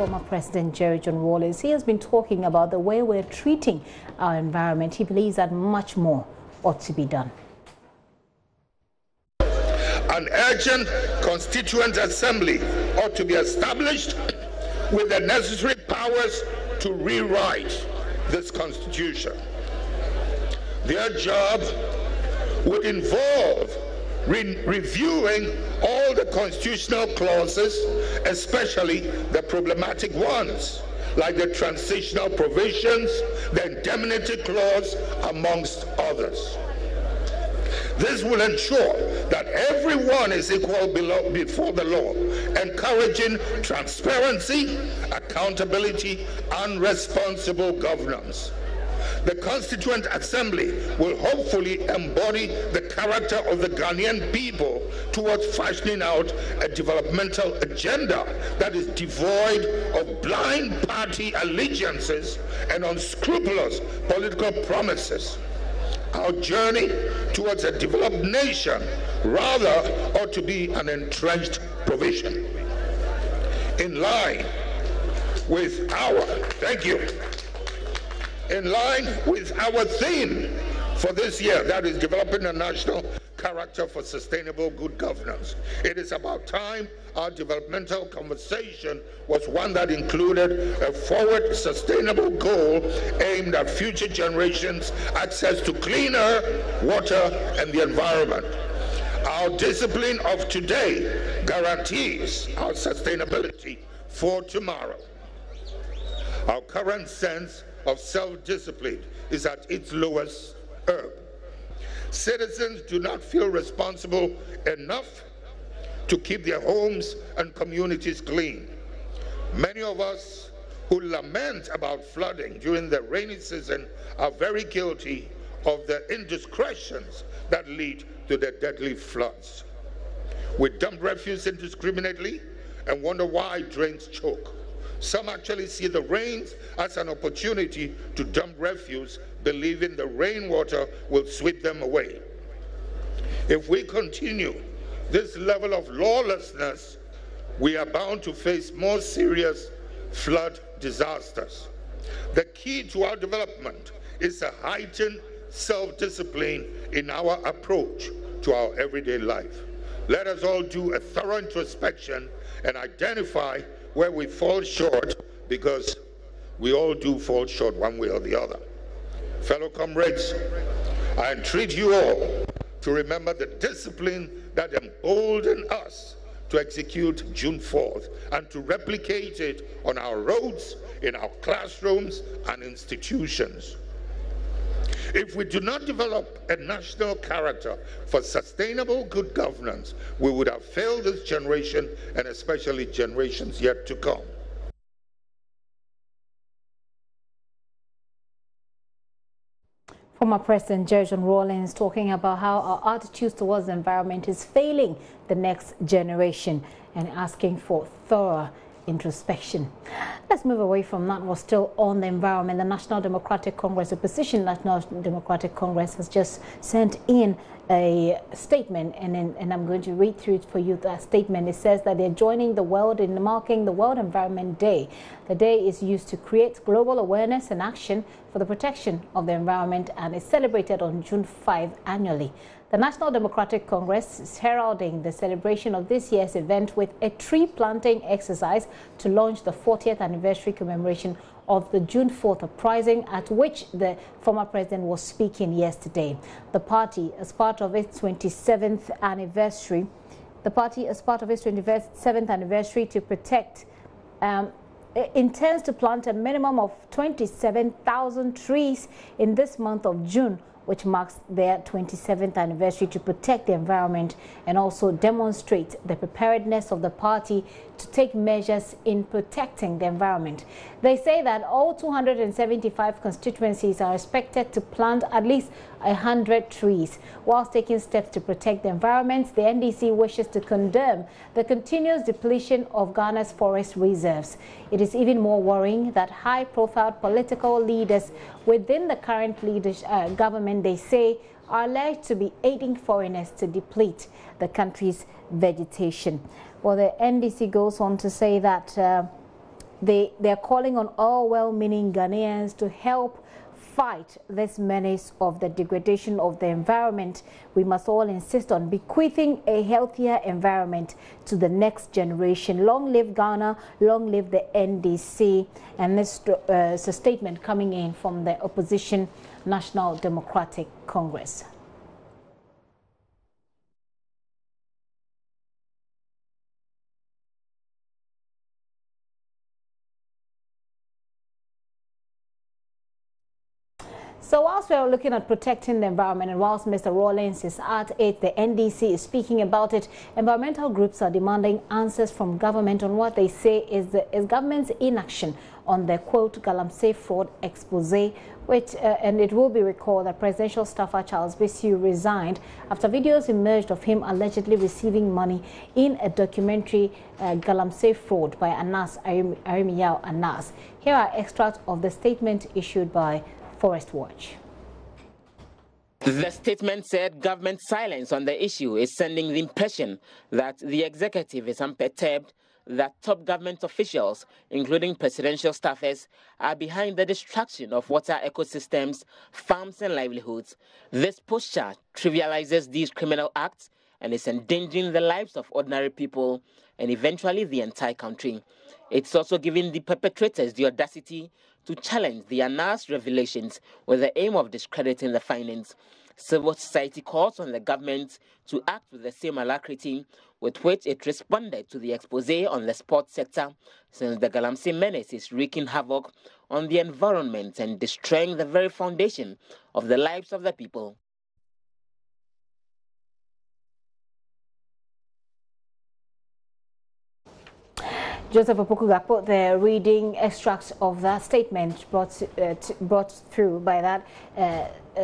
former President John Rawlings. He has been talking about the way we're treating our environment. He believes that much more ought to be done. An urgent Constituent Assembly ought to be established with the necessary powers to rewrite this Constitution. Their job would involve reviewing all the constitutional clauses, especially the problematic ones, like the transitional provisions, the indemnity clause, amongst others. This will ensure that everyone is equal before the law, encouraging transparency, accountability, and responsible governance. The Constituent Assembly will hopefully embody the character of the Ghanaian people towards fashioning out a developmental agenda that is devoid of blind party allegiances and unscrupulous political promises. Our journey towards a developed nation rather ought to be an entrenched provision. In line with our, in line with our theme for this year, that is developing a national character for sustainable good governance. It is about time our developmental conversation was one that included a forward sustainable goal aimed at future generations' access to cleaner water and the environment. Our discipline of today guarantees our sustainability for tomorrow. Our current sense of self-discipline is at its lowest ebb. Citizens do not feel responsible enough to keep their homes and communities clean. Many of us who lament about flooding during the rainy season are very guilty of the indiscretions that lead to the deadly floods. We dump refuse indiscriminately and wonder why drains choke. Some actually see the rains as an opportunity to dump refuse, believing the rainwater will sweep them away. If we continue this level of lawlessness, we are bound to face more serious flood disasters. The key to our development is a heightened self-discipline in our approach to our everyday life. Let us all do a thorough introspection and identify where we fall short, because we all do fall short one way or the other. Fellow comrades, I entreat you all to remember the discipline that emboldened us to execute June 4th and to replicate it on our roads, in our classrooms and institutions. If we do not develop a national character for sustainable good governance, we would have failed this generation and especially generations yet to come. Former President John Rawlings talking about how our attitudes towards the environment is failing the next generation and asking for thorough introspection. Let's move away from that. We're still on the environment. The National Democratic Congress, the opposition National Democratic Congress, has just sent in a statement, and I'm going to read through it for you. That statement, it says that they're joining the world in marking the World Environment Day. The day is used to create global awareness and action for the protection of the environment and is celebrated on June 5 annually. The National Democratic Congress is heralding the celebration of this year's event with a tree planting exercise to launch the 40th anniversary commemoration of the June 4th uprising, at which the former president was speaking yesterday. The party, as part of its 27th anniversary, to protect, intends to plant a minimum of 27,000 trees in this month of June, which marks their 27th anniversary, to protect the environment and also demonstrate the preparedness of the party to take measures in protecting the environment. They say that all 275 constituencies are expected to plant at least 100 trees. Whilst taking steps to protect the environment, the NDC wishes to condemn the continuous depletion of Ghana's forest reserves. It is even more worrying that high-profile political leaders within the current government, they say, are alleged to be aiding foreigners to deplete the country's vegetation. Well, the NDC goes on to say that they're calling on all well-meaning Ghanaians to help fight this menace of the degradation of the environment. We must all insist on bequeathing a healthier environment to the next generation. Long live Ghana, long live the NDC. And this is a statement coming in from the opposition National Democratic Congress. So whilst we are looking at protecting the environment, and whilst Mr. Rawlings is at it, the NDC is speaking about it, environmental groups are demanding answers from government on what they say is government's inaction on the, quote, Galamsey fraud expose, which, and it will be recalled that presidential staffer Charles Bisiu resigned after videos emerged of him allegedly receiving money in a documentary, Galamsey Fraud, by Anas Arimiyao Anas. Here are extracts of the statement issued by Forest Watch. The statement said government silence on the issue is sending the impression that the executive is unperturbed, that top government officials, including presidential staffers, are behind the destruction of water ecosystems, farms and livelihoods. This posture trivializes these criminal acts and is endangering the lives of ordinary people and eventually the entire country. It's also giving the perpetrators the audacity to challenge the Anas revelations with the aim of discrediting the findings. Civil society calls on the government to act with the same alacrity with which it responded to the expose on the sports sector, since the Galamsey menace is wreaking havoc on the environment and destroying the very foundation of the lives of the people. Joseph Opoku-Gakpo, the reading extracts of that statement brought through by that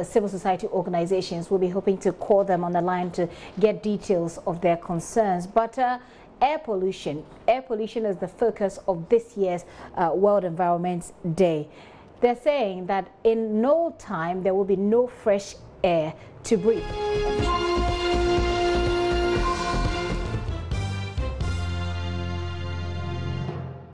civil society organizations. We'll be hoping to call them on the line to get details of their concerns. But air pollution is the focus of this year's World Environment Day. They're saying that in no time there will be no fresh air to breathe.